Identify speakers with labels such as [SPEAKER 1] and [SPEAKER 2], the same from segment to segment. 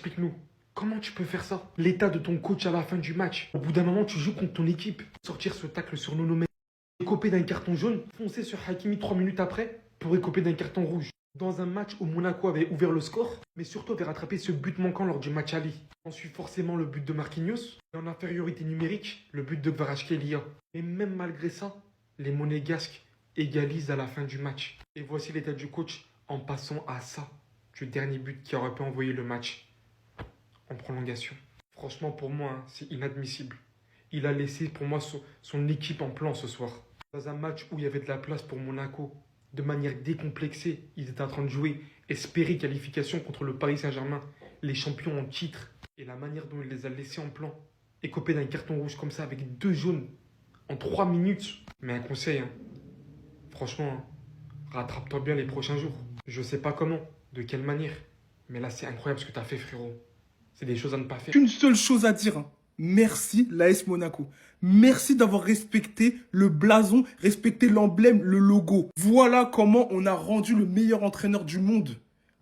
[SPEAKER 1] Explique-nous, comment tu peux faire ça? L'état de ton coach à la fin du match. Au bout d'un moment, tu joues contre ton équipe. Sortir ce tacle sur Nuno Mendes, écoper d'un carton jaune, foncer sur Hakimi 3 minutes après pour écoper d'un carton rouge. Dans un match où Monaco avait ouvert le score, mais surtout avait rattrapé ce but manquant lors du match aller. Ensuite, forcément, le but de Marquinhos, et en infériorité numérique, le but de Kvaratskhelia. Et même malgré ça, les Monégasques égalisent à la fin du match. Et voici l'état du coach en passant à ça, du dernier but qui aurait pu envoyer le match en prolongation. Franchement, pour moi, c'est inadmissible. Il a laissé pour moi son équipe en plan ce soir. Dans un match où il y avait de la place pour Monaco, de manière décomplexée, ils étaient en train de jouer, espérer qualification contre le Paris Saint-Germain, les champions en titre. Et la manière dont il les a laissés en plan, écopés d'un carton rouge comme ça avec 2 jaunes en 3 minutes. Mais un conseil, franchement, rattrape-toi bien les prochains jours. Je sais pas comment, de quelle manière, mais là c'est incroyable ce que tu as fait, frérot. C'est des choses à ne pas faire.
[SPEAKER 2] Qu'une seule chose à dire. Merci l'AS Monaco. Merci d'avoir respecté le blason, respecté l'emblème, le logo. Voilà comment on a rendu le meilleur entraîneur du monde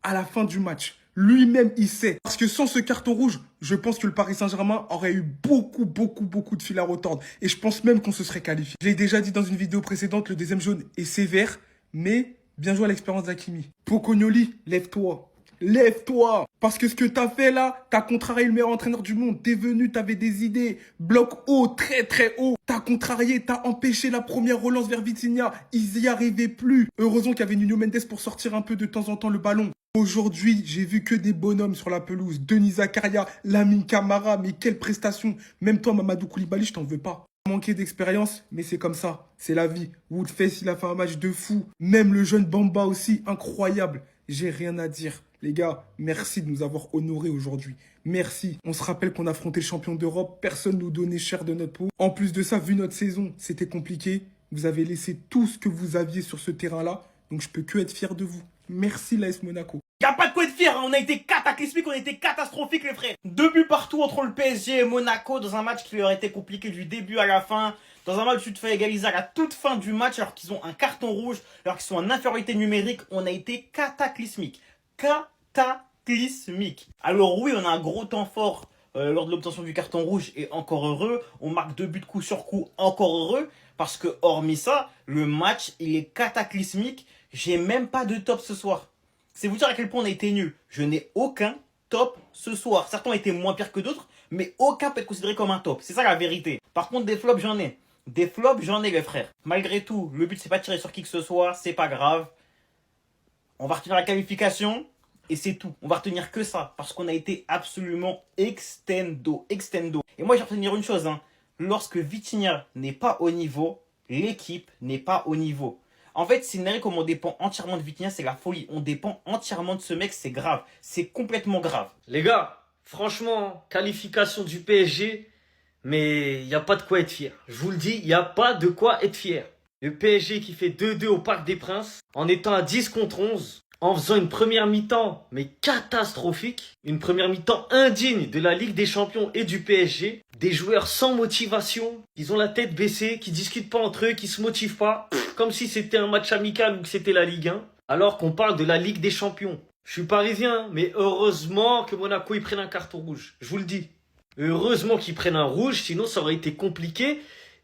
[SPEAKER 2] à la fin du match. Lui-même, il sait. Parce que sans ce carton rouge, je pense que le Paris Saint-Germain aurait eu beaucoup de fil à retordre. Et je pense même qu'on se serait qualifié. Je l'ai déjà dit dans une vidéo précédente, le deuxième jaune est sévère, mais bien joué à l'expérience d'Hakimi. Pocognoli, lève-toi. Lève-toi. Parce que ce que t'as fait là, t'as contrarié le meilleur entraîneur du monde. T'es venu, t'avais des idées. Bloc haut, très haut. T'as contrarié, t'as empêché la première relance vers Vitinha. Ils y arrivaient plus. Heureusement qu'il y avait Nuno Mendes pour sortir un peu de temps en temps le ballon. Aujourd'hui, j'ai vu que des bonhommes sur la pelouse. Denis Zakaria, Lamine Camara, mais quelle prestation. Même toi, Mamadou Koulibaly, je t'en veux pas. Manqué d'expérience, mais c'est comme ça. C'est la vie. Woodface, il a fait un match de fou. Même le jeune Bamba aussi, incroyable. J'ai rien à dire. Les gars, merci de nous avoir honorés aujourd'hui. Merci. On se rappelle qu'on affrontait le champion d'Europe. Personne nous donnait cher de notre peau. En plus de ça, vu notre saison, c'était compliqué. Vous avez laissé tout ce que vous aviez sur ce terrain-là. Donc je peux que être fier de vous. Merci l'AS Monaco.
[SPEAKER 3] Y a pas de quoi être fier, hein. On a été cataclysmique, on a été catastrophique les frères. 2 buts partout entre le PSG et Monaco dans un match qui aurait été compliqué du début à la fin. Dans un match où tu te fais égaliser à la toute fin du match alors qu'ils ont un carton rouge, alors qu'ils sont en infériorité numérique, on a été cataclysmique. Cataclysmique. Alors oui, on a un gros temps fort lors de l'obtention du carton rouge et encore heureux. On marque 2 buts coup sur coup, encore heureux. Parce que hormis ça, le match, il est cataclysmique. J'ai même pas de top ce soir. C'est vous dire à quel point on a été nul. Je n'ai aucun top ce soir. Certains ont été moins pires que d'autres, mais aucun peut être considéré comme un top. C'est ça la vérité. Par contre, des flops, j'en ai. Des flops, j'en ai, les frères. Malgré tout, le but, c'est pas de tirer sur qui que ce soit. C'est pas grave. On va retenir la qualification et c'est tout. On va retenir que ça parce qu'on a été absolument extendo. Et moi, je vais retenir une chose. Lorsque Vitinha n'est pas au niveau, l'équipe n'est pas au niveau. En fait, c'est une année comme on dépend entièrement de Vitinha, c'est la folie. On dépend entièrement de ce mec, c'est grave. C'est complètement grave.
[SPEAKER 4] Les gars, franchement, qualification du PSG, mais il n'y a pas de quoi être fier. Je vous le dis, il n'y a pas de quoi être fier. Le PSG qui fait 2-2 au Parc des Princes, en étant à 10 contre 11, en faisant une première mi-temps, mais catastrophique. Une première mi-temps indigne de la Ligue des Champions et du PSG. Des joueurs sans motivation, qui ont la tête baissée, qui discutent pas entre eux, qui se motivent pas. Comme si c'était un match amical ou que c'était la Ligue 1. Alors qu'on parle de la Ligue des Champions. Je suis parisien, mais heureusement que Monaco, ils prennent un carton rouge. Je vous le dis. Heureusement qu'ils prennent un rouge, sinon ça aurait été compliqué.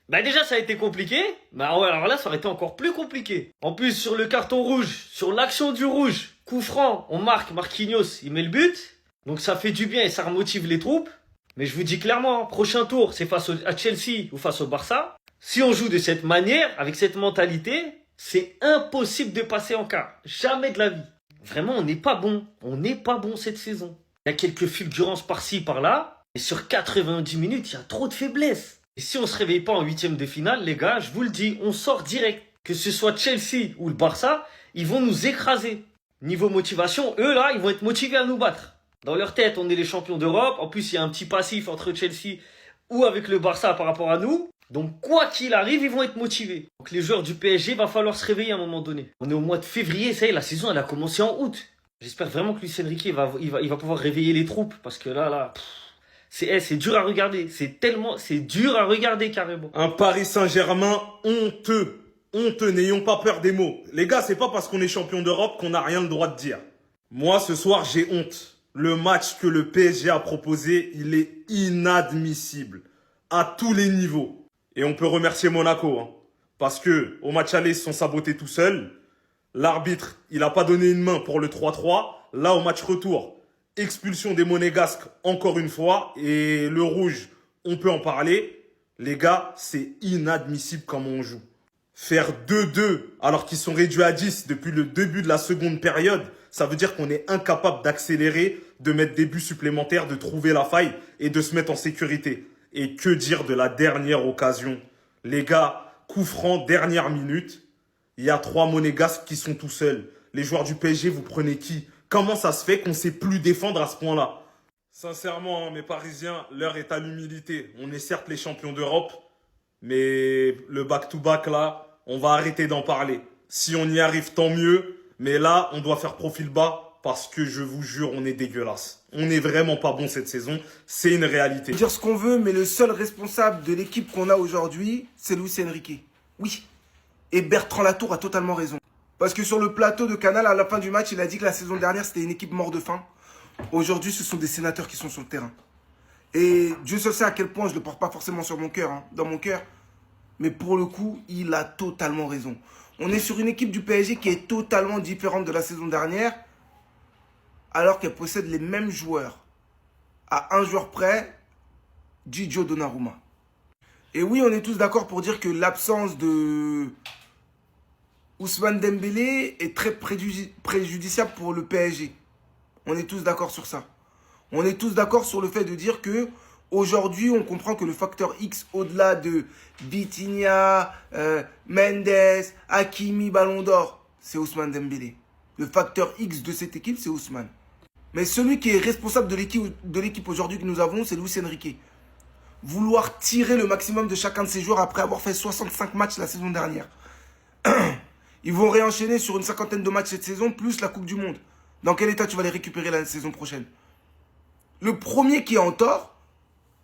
[SPEAKER 4] Bah déjà ça a été compliqué, bah ouais, alors là ça aurait été encore plus compliqué. En plus sur le carton rouge, sur l'action du rouge, coup franc, on marque, Marquinhos, il met le but. Donc ça fait du bien et ça remotive les troupes. Mais je vous dis clairement, prochain tour c'est face à Chelsea ou face au Barça. Si on joue de cette manière, avec cette mentalité, c'est impossible de passer en quart. Jamais de la vie. Vraiment on n'est pas bon, cette saison. Il y a quelques fulgurances par-ci, par-là. Et sur 90 minutes, il y a trop de faiblesses. Et si on se réveille pas en huitième de finale, les gars, je vous le dis, on sort direct. Que ce soit Chelsea ou le Barça, ils vont nous écraser. Niveau motivation, eux là, ils vont être motivés à nous battre. Dans leur tête, on est les champions d'Europe. En plus, il y a un petit passif entre Chelsea ou avec le Barça par rapport à nous. Donc quoi qu'il arrive, ils vont être motivés. Donc les joueurs du PSG, va falloir se réveiller à un moment donné. On est au mois de février, ça y est, la saison elle a commencé en août. J'espère vraiment que Luis Enrique il va pouvoir réveiller les troupes parce que là, c'est dur à regarder. C'est dur à regarder carrément.
[SPEAKER 5] Un Paris Saint-Germain honteux. Honteux, n'ayons pas peur des mots. Les gars, c'est pas parce qu'on est champion d'Europe qu'on n'a rien le droit de dire. Moi, ce soir, j'ai honte. le match que le PSG a proposé, il est inadmissible. À tous les niveaux. Et on peut remercier Monaco. Parce que au match aller, ils se sont sabotés tout seuls. L'arbitre, il n'a pas donné une main pour le 3-3. Là, au match retour, expulsion des Monégasques encore une fois. Et le rouge, on peut en parler. Les gars, c'est inadmissible comment on joue. Faire 2-2 alors qu'ils sont réduits à 10 depuis le début de la seconde période, ça veut dire qu'on est incapable d'accélérer, de mettre des buts supplémentaires, de trouver la faille et de se mettre en sécurité. Et que dire de la dernière occasion? Les gars, coup franc, dernière minute. Il y a 3 Monégasques qui sont tout seuls. Les joueurs du PSG, vous prenez qui? Comment ça se fait qu'on ne sait plus défendre à ce point-là? Sincèrement, mes Parisiens, l'heure est à l'humilité. On est certes les champions d'Europe, mais le back-to-back là, on va arrêter d'en parler. Si on y arrive, tant mieux. Mais là, on doit faire profil bas parce que je vous jure, on est dégueulasse. On n'est vraiment pas bon cette saison. C'est une réalité.
[SPEAKER 2] Dire ce qu'on veut, mais le seul responsable de l'équipe qu'on a aujourd'hui, c'est Luis Enrique. Oui. Et Bertrand Latour a totalement raison. Parce que sur le plateau de Canal, à la fin du match, il a dit que la saison dernière, c'était une équipe mort de faim. Aujourd'hui, ce sont des sénateurs qui sont sur le terrain. Et Dieu seul sait à quel point je ne le porte pas forcément sur mon cœur, dans mon cœur. Mais pour le coup, il a totalement raison. On est sur une équipe du PSG qui est totalement différente de la saison dernière, alors qu'elle possède les mêmes joueurs. À un joueur près, Gigio Donnarumma. Et oui, on est tous d'accord pour dire que l'absence de Ousmane Dembélé est très préjudiciable pour le PSG. On est tous d'accord sur ça. On est tous d'accord sur le fait de dire que aujourd'hui, on comprend que le facteur X, au-delà de Vitinha, Mendes, Hakimi, Ballon d'Or, c'est Ousmane Dembélé. Le facteur X de cette équipe, c'est Ousmane. Mais celui qui est responsable de l'équipe aujourd'hui que nous avons, c'est Luis Enrique. Vouloir tirer le maximum de chacun de ces joueurs après avoir fait 65 matchs la saison dernière. Ils vont réenchaîner sur une 50aine de matchs cette saison, plus la Coupe du Monde. Dans quel état tu vas les récupérer la saison prochaine? Le premier qui est en tort,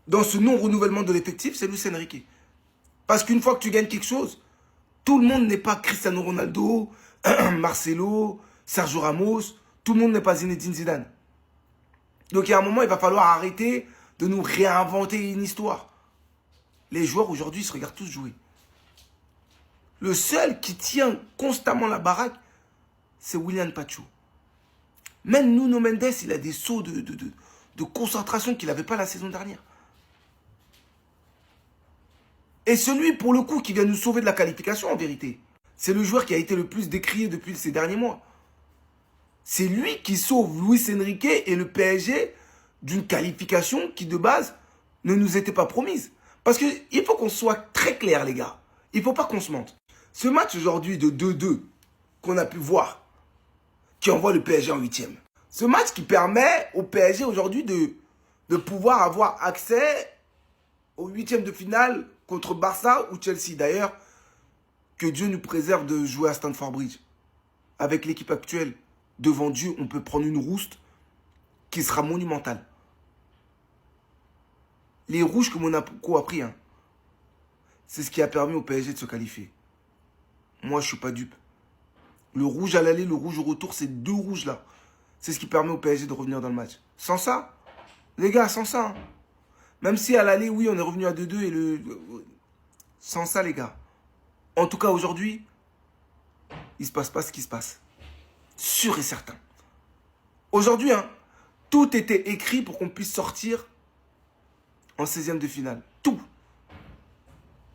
[SPEAKER 2] dans ce non-renouvellement de l'effectif, c'est Luis Enrique. Parce qu'une fois que tu gagnes quelque chose, tout le monde n'est pas Cristiano Ronaldo, Marcelo, Sergio Ramos, tout le monde n'est pas Zinedine Zidane. Donc il y a un moment, il va falloir arrêter de nous réinventer une histoire. Les joueurs aujourd'hui se regardent tous jouer. Le seul qui tient constamment la baraque, c'est William Pacho. Même Nuno Mendes, il a des sauts de concentration qu'il n'avait pas la saison dernière. Et celui, pour le coup, qui vient nous sauver de la qualification, en vérité, c'est le joueur qui a été le plus décrié depuis ces derniers mois. C'est lui qui sauve Luis Enrique et le PSG d'une qualification qui, de base, ne nous était pas promise. Parce qu'il faut qu'on soit très clair, les gars. Il ne faut pas qu'on se mente. Ce match aujourd'hui de 2-2 qu'on a pu voir, qui envoie le PSG en 8e. Ce match qui permet au PSG aujourd'hui de pouvoir avoir accès aux 8e de finale contre Barça ou Chelsea. D'ailleurs, que Dieu nous préserve de jouer à Stamford Bridge. Avec l'équipe actuelle, devant Dieu, on peut prendre une rouste qui sera monumentale. Les rouges que Monaco a pris, c'est ce qui a permis au PSG de se qualifier. Moi, je ne suis pas dupe. Le rouge à l'aller, le rouge au retour, ces 2 rouges-là, c'est ce qui permet au PSG de revenir dans le match. Sans ça, les gars, sans ça, même si à l'aller, oui, on est revenu à 2-2 et le... Sans ça, les gars. En tout cas, aujourd'hui, il ne se passe pas ce qui se passe. Sûr et certain. Aujourd'hui, tout était écrit pour qu'on puisse sortir en 16e de finale. Tout.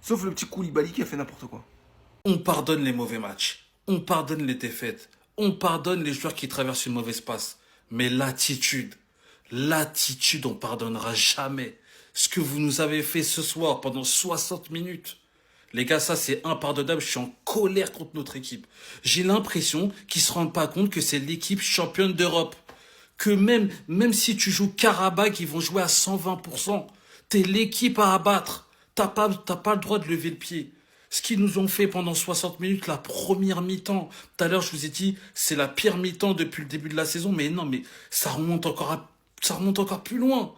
[SPEAKER 2] Sauf le petit Koulibaly qui a fait n'importe quoi.
[SPEAKER 6] On pardonne les mauvais matchs, on pardonne les défaites, on pardonne les joueurs qui traversent une mauvaise passe. Mais l'attitude, on pardonnera jamais. Ce que vous nous avez fait ce soir pendant 60 minutes. Les gars, ça c'est impardonnable, je suis en colère contre notre équipe. J'ai l'impression qu'ils se rendent pas compte que c'est l'équipe championne d'Europe. Que même si tu joues Karabakh, ils vont jouer à 120%. T'es l'équipe à abattre. T'as pas le droit de lever le pied. Ce qu'ils nous ont fait pendant 60 minutes, la première mi-temps. Tout à l'heure, je vous ai dit, c'est la pire mi-temps depuis le début de la saison. Mais non, mais ça remonte encore plus loin.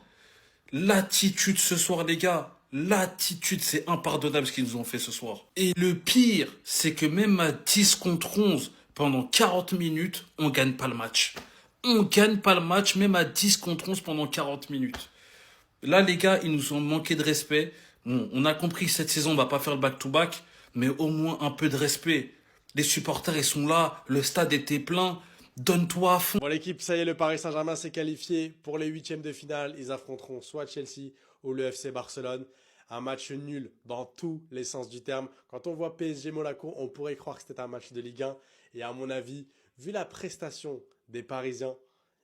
[SPEAKER 6] L'attitude ce soir, les gars. L'attitude, c'est impardonnable ce qu'ils nous ont fait ce soir. Et le pire, c'est que même à 10 contre 11, pendant 40 minutes, on gagne pas le match. On gagne pas le match, même à 10 contre 11 pendant 40 minutes. Là, les gars, ils nous ont manqué de respect. Bon, on a compris que cette saison, on va pas faire le back-to-back, mais au moins un peu de respect. Les supporters, ils sont là, le stade était plein. Donne-toi à fond.
[SPEAKER 7] Bon l'équipe, ça y est, le Paris Saint-Germain s'est qualifié pour les huitièmes de finale. Ils affronteront soit Chelsea ou le FC Barcelone. Un match nul dans tous les sens du terme. Quand on voit PSG Monaco, on pourrait croire que c'était un match de Ligue 1. Et à mon avis, vu la prestation des Parisiens,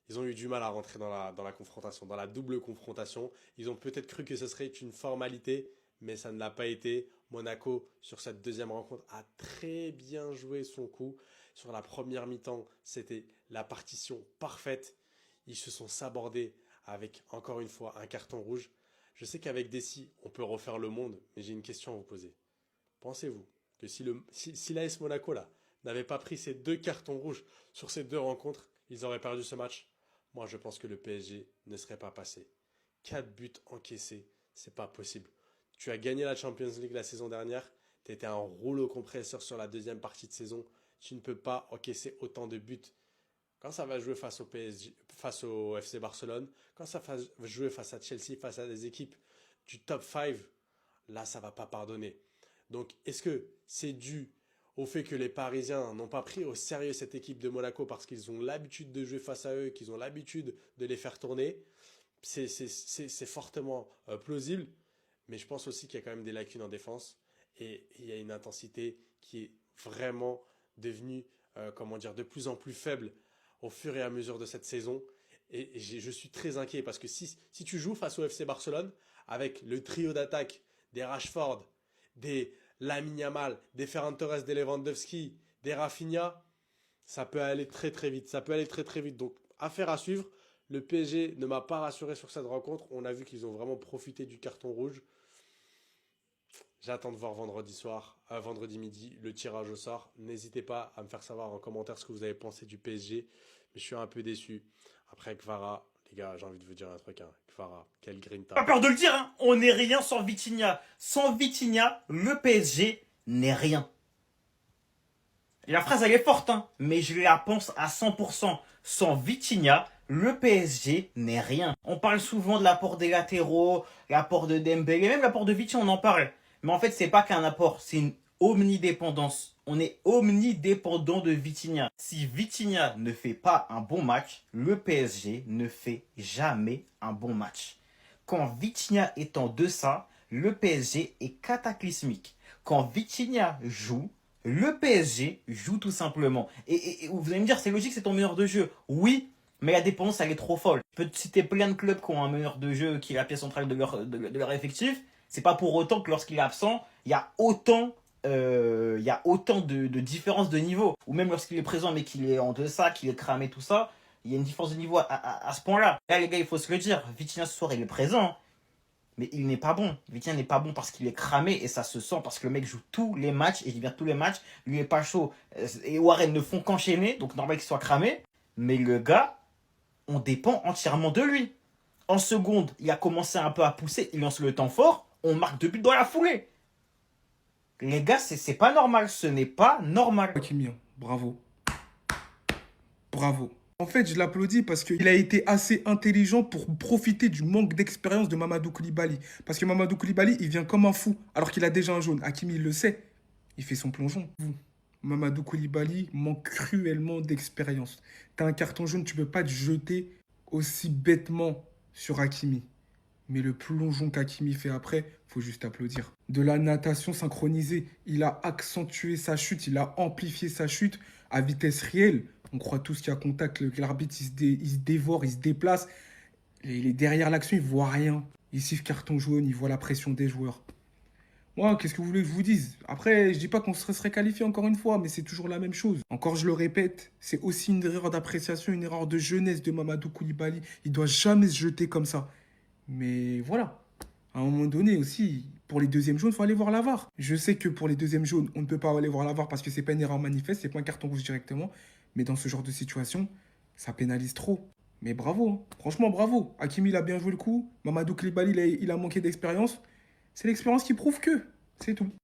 [SPEAKER 7] ils ont eu du mal à rentrer dans la confrontation, dans la double confrontation. Ils ont peut-être cru que ce serait une formalité, mais ça ne l'a pas été. Monaco, sur cette deuxième rencontre, a très bien joué son coup. Sur la première mi-temps, c'était la partition parfaite. Ils se sont sabordés avec, encore une fois, un carton rouge. Je sais qu'avec Dessy, on peut refaire le monde, mais j'ai une question à vous poser. Pensez-vous que si l'AS Monaco là n'avait pas pris ces 2 cartons rouges sur ces 2 rencontres, ils auraient perdu ce match? Moi, je pense que le PSG ne serait pas passé. 4 buts encaissés, c'est pas possible. Tu as gagné la Champions League la saison dernière, tu étais un rouleau compresseur sur la deuxième partie de saison. Tu ne peux pas encaisser autant de buts. Quand ça va jouer face au PSG, face au FC Barcelone, quand ça va jouer face à Chelsea, face à des équipes du top 5, là, ça va pas pardonner. Donc, est-ce que c'est dû au fait que les Parisiens n'ont pas pris au sérieux cette équipe de Monaco parce qu'ils ont l'habitude de jouer face à eux, qu'ils ont l'habitude de les faire tourner? C'est fortement plausible, mais je pense aussi qu'il y a quand même des lacunes en défense et il y a une intensité qui est vraiment devenue de plus en plus faible au fur et à mesure de cette saison. Et je suis très inquiet parce que si tu joues face au FC Barcelone avec le trio d'attaque des Rashford, des Lamine Yamal, des Ferran Torres, des Lewandowski, des Rafinha, ça peut aller très très vite. Ça peut aller très très vite. Donc, affaire à suivre. Le PSG ne m'a pas rassuré sur cette rencontre. On a vu qu'ils ont vraiment profité du carton rouge. J'attends de voir vendredi midi, le tirage au sort. N'hésitez pas à me faire savoir en commentaire ce que vous avez pensé du PSG. Mais je suis un peu déçu. Après, Kvara, les gars, j'ai envie de vous dire un truc. Kvara, quel grinta.
[SPEAKER 3] Pas peur de le dire, hein. On n'est rien sans Vitinha. Sans Vitinha, le PSG n'est rien. Et la phrase, elle est forte, hein, mais je la pense à 100%. Sans Vitinha, le PSG n'est rien. On parle souvent de l'apport des latéraux, l'apport de Dembélé, même l'apport de Vitinha, on en parle. Mais en fait, c'est pas qu'un apport, c'est une omnidépendance. On est omnidépendant de Vitinha. Si Vitinha ne fait pas un bon match, le PSG ne fait jamais un bon match. Quand Vitinha est en deçà, le PSG est cataclysmique. Quand Vitinha joue, le PSG joue tout simplement. Et vous allez me dire, c'est logique, c'est ton meneur de jeu. Oui, mais la dépendance, elle est trop folle. Je peux te citer plein de clubs qui ont un meneur de jeu qui est la pièce centrale de leur effectif. C'est pas pour autant que lorsqu'il est absent, il y a autant de différences de niveau. Ou même lorsqu'il est présent mais qu'il est en deçà, qu'il est cramé, tout ça, il y a une différence de niveau à ce point-là. Là, les gars, il faut se le dire. Vitinha, ce soir, il est présent, mais il n'est pas bon. Vitinha n'est pas bon parce qu'il est cramé et ça se sent parce que le mec joue tous les matchs, et je dis bien tous les matchs, lui il est pas chaud. Et Warren ne font qu'enchaîner, donc normal qu'il soit cramé. Mais le gars, on dépend entièrement de lui. En seconde, il a commencé un peu à pousser, il lance le temps fort, on marque 2 buts dans la foulée. Les gars, c'est pas normal, ce n'est pas normal.
[SPEAKER 2] Hakimi, bravo. Bravo. En fait, je l'applaudis parce qu'il a été assez intelligent pour profiter du manque d'expérience de Mamadou Koulibaly. Parce que Mamadou Koulibaly, il vient comme un fou, alors qu'il a déjà un jaune. Hakimi, il le sait. Il fait son plongeon. Mamadou Koulibaly manque cruellement d'expérience. T'as un carton jaune, tu peux pas te jeter aussi bêtement sur Hakimi. Mais le plongeon qu'Hakimi fait après, faut juste applaudir. De la natation synchronisée, il a accentué sa chute, il a amplifié sa chute à vitesse réelle. On croit tous qu'il y a contact, que l'arbitre il se dévore, il se déplace. Il est derrière l'action, il voit rien. Il siffle carton jaune, il voit la pression des joueurs. Moi, qu'est-ce que vous voulez que je vous dise? Après, je dis pas qu'on serait qualifié encore une fois, mais c'est toujours la même chose. Encore, je le répète, c'est aussi une erreur d'appréciation, une erreur de jeunesse de Mamadou Koulibaly. Il doit jamais se jeter comme ça. Mais voilà, à un moment donné aussi, pour les deuxièmes jaunes, il faut aller voir la VAR. Je sais que pour les deuxièmes jaunes, on ne peut pas aller voir la VAR parce que c'est pas une erreur manifeste, c'est pas un carton rouge directement. Mais dans ce genre de situation, ça pénalise trop. Mais bravo, hein. Franchement bravo. Hakimi, il a bien joué le coup. Mamadou Koulibaly, il a manqué d'expérience. C'est l'expérience qui prouve que, c'est tout.